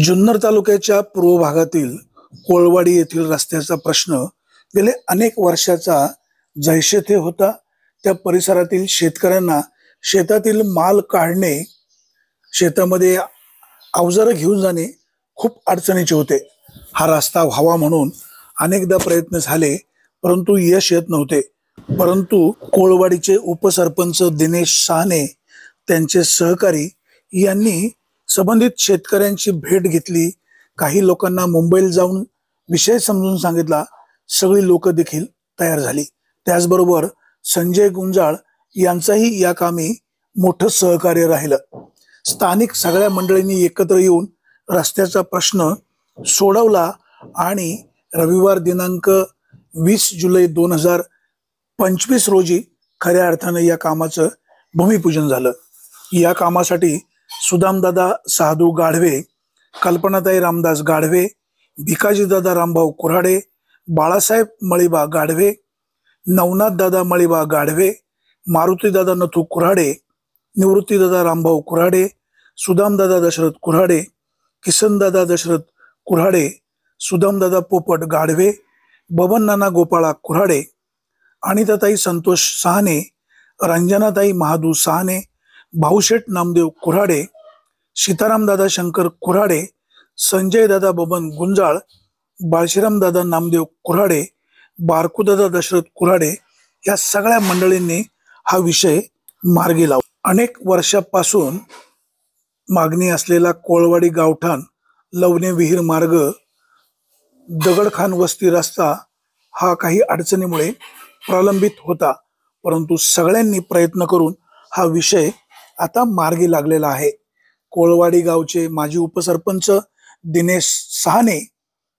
जुन्नर तालुक्याच्या पूर्व भागातील कोळवाडी येथील रस्त्याचा प्रश्न गेले अनेक वर्षाचा जैसे होता। त्या परिसरातील शेतकऱ्यांना शेतातील माल काढणे, शेतामध्ये अवजारं घेऊन जाणे खूप अडचणीचे होते। हा रस्ता व्हावा म्हणून अनेकदा प्रयत्न झाले, परंतु यश येत नव्हते। परंतु कोळवाडीचे उपसरपंच दिनेश साहने त्यांचे सहकारी यांनी संबंधित शेतकऱ्यांची भेट घेतली। काही लोकांना मुंबईला जाऊन विषय समजून सांगितला। सगळी लोक देखील तयार झाली। त्याचबरोबर संजय गुंजाळ यांचाही या कामी मोठं सहकार्य राहिलं। स्थानिक सगळ्या मंडळींनी एकत्र येऊन रस्त्याचा प्रश्न सोडवला आणि रविवार दिनांक 20 जुलै 2025 रोजी खऱ्या अर्थाने या कामाचं भूमिपूजन झालं। या कामासाठी सुदामदादा साधू गाढवे, कल्पनाताई रामदास गाढवे, भिकाजीदादा रामभाऊ कुऱ्हाडे, बाळासाहेब मळीबा गाढवे, नवनाथदादा मळीबा गाढवे, मारुतीदादा नथू कुऱ्हाडे, निवृत्तीदादा रामभाऊ कुऱ्हाडे, सुदामदादा दशरथ कुऱ्हाडे, किसनदादा दशरथ कुऱ्हाडे, सुदामदादा पोपट गाढवे, बबननाना गोपाळा कुऱ्हाडे, अनिताताई संतोष साहने, रंजनाताई महादू साहने, भाऊशेठ नामदेव कुऱ्हाडे, सीतारामदादा शंकर कुऱ्हाडे, संजयदादा बबन गुंजाळ, बाळशीरामदादा नामदेव कुऱ्हाडे, बारकुदादा दशरथ कुऱ्हाडे या सगळ्या मंडळींनी हा विषय मार्गी लावला। अनेक वर्षापासून मागणी असलेला कोळवाडी गावठाण लवणे विहीर मार्ग दगडखान वस्ती रस्ता हा काही अडचणीमुळे प्रलंबित होता, परंतु सगळ्यांनी प्रयत्न करून हा विषय आता मार्गी लागलेला आहे। कोळवाडी गावचे माजी उपसरपंच दिनेश साहने,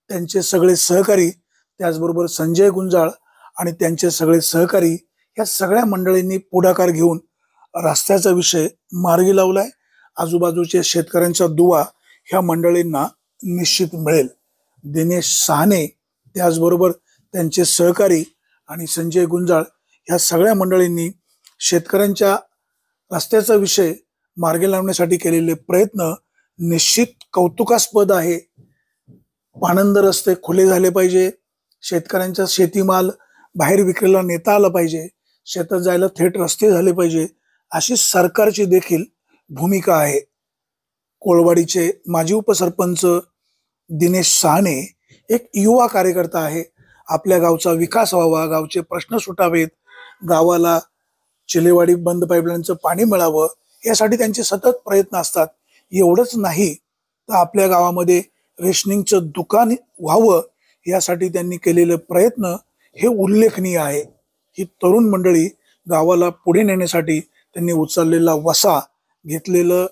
त्यांचे सगळे सहकारी, त्याचबरोबर संजय गुंजाळ आणि त्यांचे सगळे सहकारी या सगळ्या मंडळींनी पुढाकार घेऊन रस्त्याचा विषय मार्गी लावलाय। आजूबाजूच्या शेतकऱ्यांचा दुवा ह्या मंडळींना निश्चित मिळेल। दिनेश साहने, त्याचबरोबर त्यांचे सहकारी आणि संजय गुंजाळ ह्या सगळ्या मंडळींनी शेतकऱ्यांच्या रस्त्याचा विषय मार्गी लावण्यासाठी केलेले प्रयत्न निश्चित कौतुकास्पद आहे। पाणंद रस्ते खुले झाले पाहिजे, शेतकऱ्यांचा शेतीमाल बाहेर विक्रीला नेता आला पाहिजे, शेतात जायला थेट रस्ते झाले पाहिजे, अशी सरकारची देखील भूमिका आहे। कोळवाडीचे माजी उपसरपंच दिनेश साहने एक युवा कार्यकर्ता आहे। आपल्या गावचा विकास व्हावा, गावचे प्रश्न सुटावेत, गावाला चिलेवाडी बंद पाईपलाईनचं पाणी मिळावं यासाठी त्यांचे सतत प्रयत्न असतात। एवढंच नाही तर आपल्या गावामध्ये रेशनिंगचं दुकान व्हावं यासाठी त्यांनी केलेले प्रयत्न हे उल्लेखनीय आहे। ही तरुण मंडळी गावाला पुढे नेण्यासाठी त्यांनी उचललेला वसा, घेतलेलं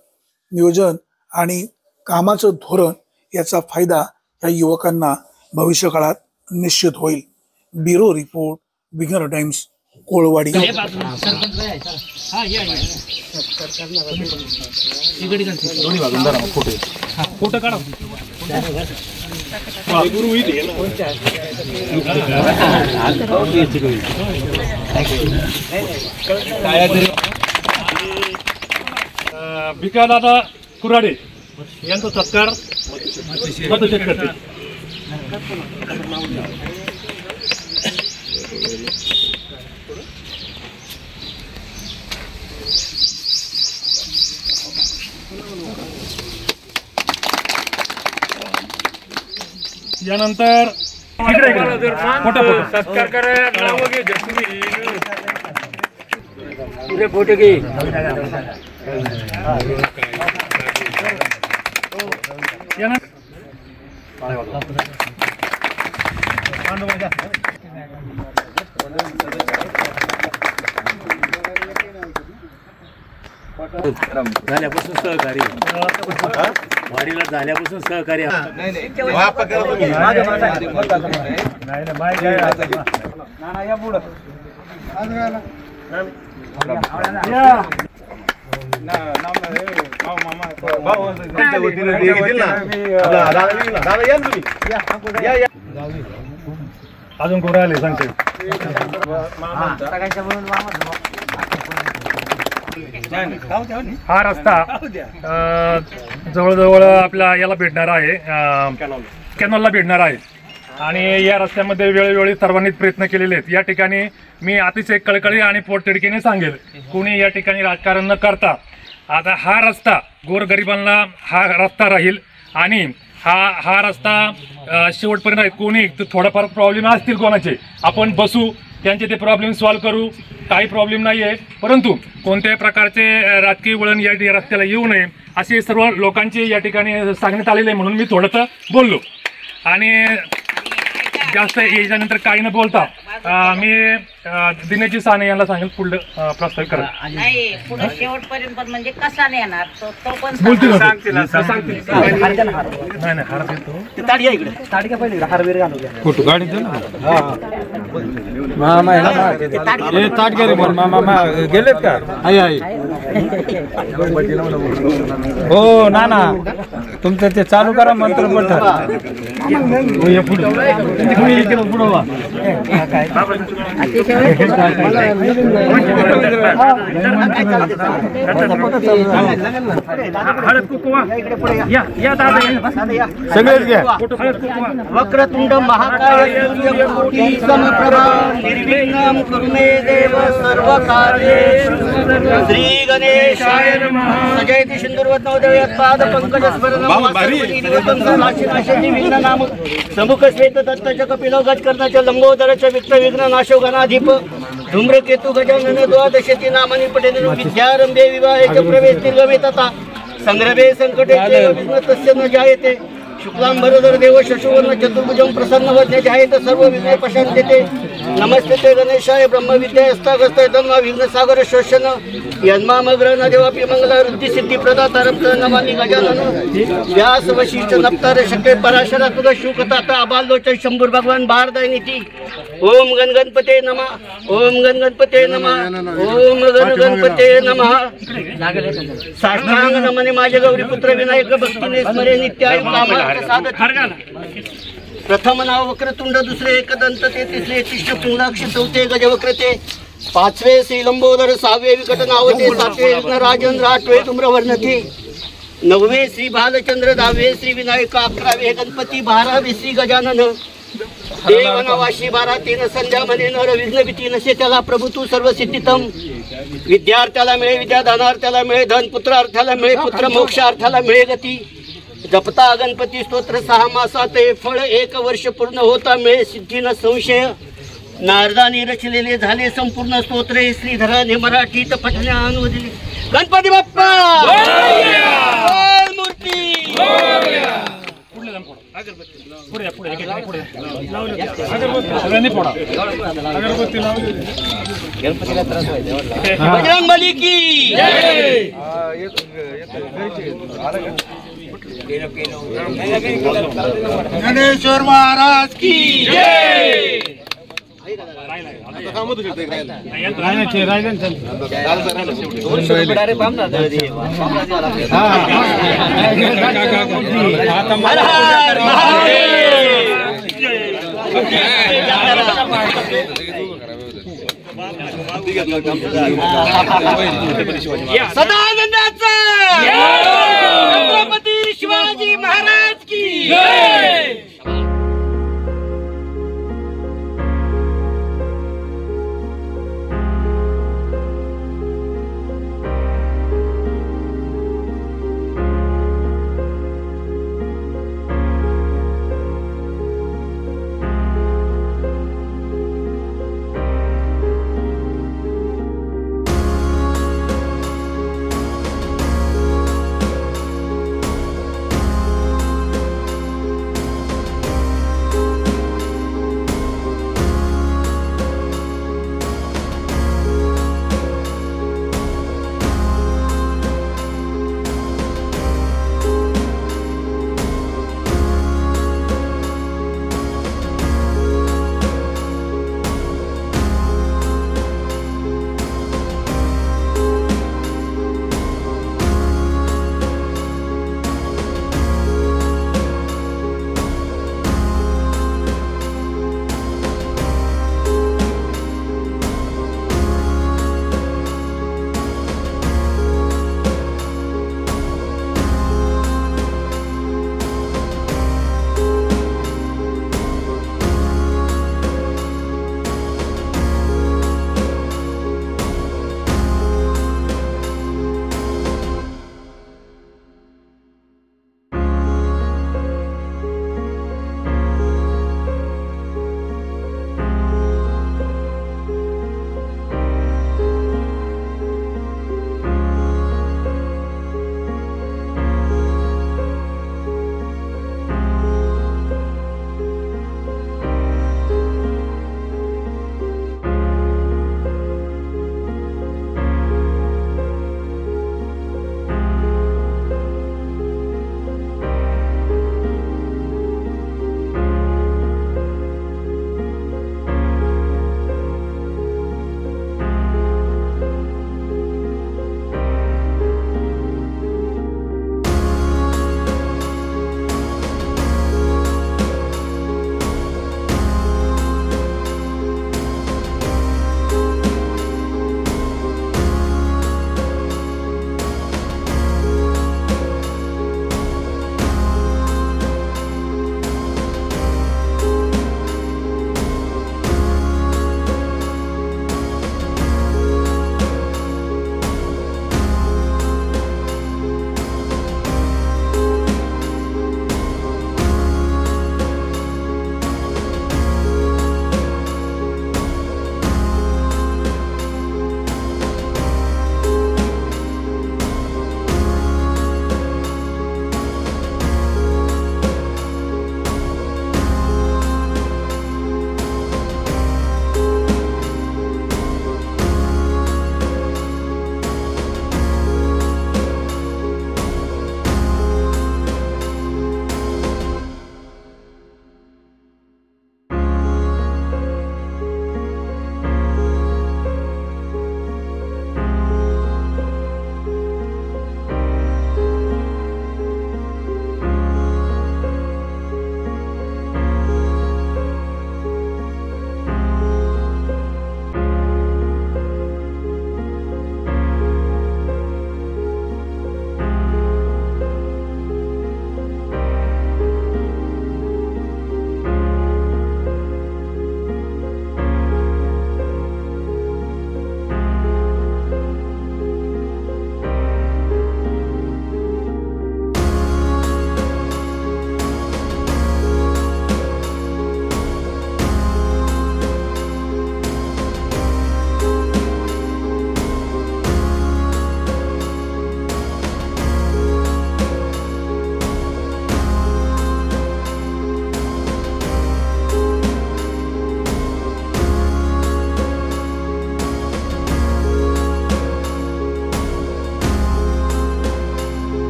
नियोजन आणि कामाचं धोरण याचा फायदा या युवकांना भविष्य काळात निश्चित होईल। Bureau report, Vighnar Times, Kolwadi. Bhikadada Kurhade यांचा सत्कार मतशेत करते। यानंतर सत्कार करा फोटो घे। झाल्यापासून सहकारी वाडीला झाल्यापासून सहकारी अजून कोण राहिले सांगते। हा रस्ता जवळजवळ आपल्या याला भेटणार आहे, कॅनॉलला भेटणार आहे. आणि या रस्त्यामध्ये वेळोवेळी सर्वांनीच प्रयत्न केलेले आहेत. या ठिकाणी मी अतिशय कळकळी आणि पोटतिडकीने सांगेल, कुणी या ठिकाणी राजकारण न करता आता हा रस्ता गोरगरिबांना हा रस्ता राहील. आणि हा रस्ता शेवटपर्यंत कोणी थोडाफार प्रॉब्लेम असतील कोणाचे, आपण बसू, त्यांचे ते प्रॉब्लेम सॉल्व्ह करू, काही प्रॉब्लेम नाही आहे. परंतु कोणत्याही प्रकारचे राजकीय वळण या रस्त्याला येऊ नये असे सर्व लोकांचे या ठिकाणी सांगण्यात आलेले आहे. म्हणून मी थोडंसं बोललो. आणि जास्त याच्यानंतर काही न बोलता मी दिनेशजी साने यांना सांगेल पुढलं प्रस्तावित करा. नाही पुढे शेवटपर्यंत पण म्हणजे कसा नेणार तो पण बोलतील सांगा. नाही नाही हार देतो. फोटो गाडी दे ना. मामा हे ताट घरी बोल. मामा गेलेत का? आई हो ना ना, तुमचं ते चालू करा मंत्र पठ. सगळेच घ्या. वक्रतुंड महाकाय सूर्यकोटी समप्रभा निर्विघ्नं कुरु मे देव सर्वकार्येषु. श्री गणेशाय नमः. सजयति सिंदूरवत्नोदयत् पाद पंकज स्मरणं नाशिनाशि विघ्न नाम समुख श्वेत दत्तच कपिलो गजकर्णच लंबोदरच विघ्न विघ्न नाशो गणाधिप धूम्रकेतु गजानन द्वादशती नामानि पठेन विद्यारंभे विवाहे च प्रवेश निर्गमे तथा संग्रहे संकटे च विघ्न तस्य न जायते. शुक्लांबरधर देव शशुवर्ण चतुर्भुजं प्रसन्न वदने ध्यायेत सर्व विघ्ने पशान्त्यते. नमस्ते ते गणेशाय ब्रह्मविद्या हस्तागस्त धन्वा विघ्न सागर शोषण यन्मामग्रह देवापि मंगला वृद्धी सिद्धी प्रदातारं नमामि गजानन. व्यास वशिष्ठ नप्तार शक्य पराशर तुग शुकताता आबालोचन शंभूर भगवान भारदायनिती. ओम गण गणपते नमः. ओम गण गणपते नमः. ओम गण गणपते नमः. साष्टांग नमने माझे गौरी पुत्र विनायक भक्तीने स्मरे नित्यायु कामार्थ साधक. प्रथम नाव वक्रतुंड, दुसरे एकदंत, ते तिसरे तिष्ठ पुंगाक्ष, चौथे गजवक्रते, पाचवे श्री लंबोदर, सहावे विकट नावते, सातवे राजन, आठवे धूम्रवर्णते, नववे श्री भालचंद्र, दहावे श्री विनायक, अकरावे गणपती, बारावे श्री गजानन. देव नवाशी 12 तीन संध्या म्हणे नर विघ्न भीती नसे त्याला प्रभू तू सर्व सिद्धितम. विद्यार्थ्याला मिळे विद्या, धनार्थ्याला मिळे धन, पुत्रार्थ्याला मिळे पुत्र, मोक्षार्थ्याला मिळे गती. जपता गणपती स्तोत्र 6 मासात फळ 1 वर्ष पूर्ण होता मिळे सिद्धी न संशय. नारदाने रचलेले झाले संपूर्ण स्तोत्रे श्रीधराने मराठीत पठण्या अनुदिले. गणपती बाप्पा मूर्ती. पुढे पुढे पुढे सगळ्यांनी फोडा. अगरबत्ती लावली. बजरंगबली की जय. ज्ञानेश्वर महाराज की जय. हर हर सदानंदाचा छत्रपती शिवाजी महाराज की जय.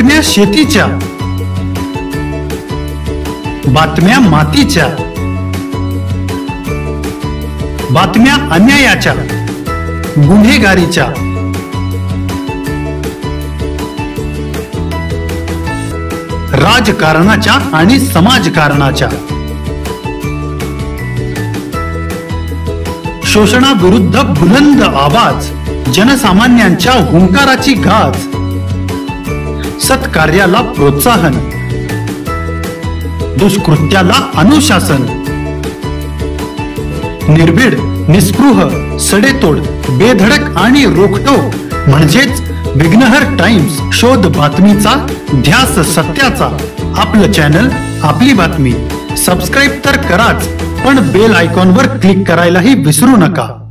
बातम्या शेतीच्या, बातम्या मातीच्या, बातम्या अन्यायाच्या, गुन्हेगारीच्या, राजकारणाच्या आणि समाजकारणाच्या, शोषणाविरुद्ध बुलंद आवाज, जनसामान्यांच्या हुंकाराची गाज, सत्कार्याला प्रोत्साहन, दुष्कृत्याला अनुशासन, निर्भीड, निस्पृह, सडेतोड, बेधडक आणि रोखटोक म्हणजेच विघ्नहर टाइम्स. शोध बातमीचा, ध्यास सत्याचा. आपलं चॅनल, आपली बातमी. सबस्क्राईब तर कराच, पण बेल आयकॉनवर क्लिक करायलाही विसरू नका.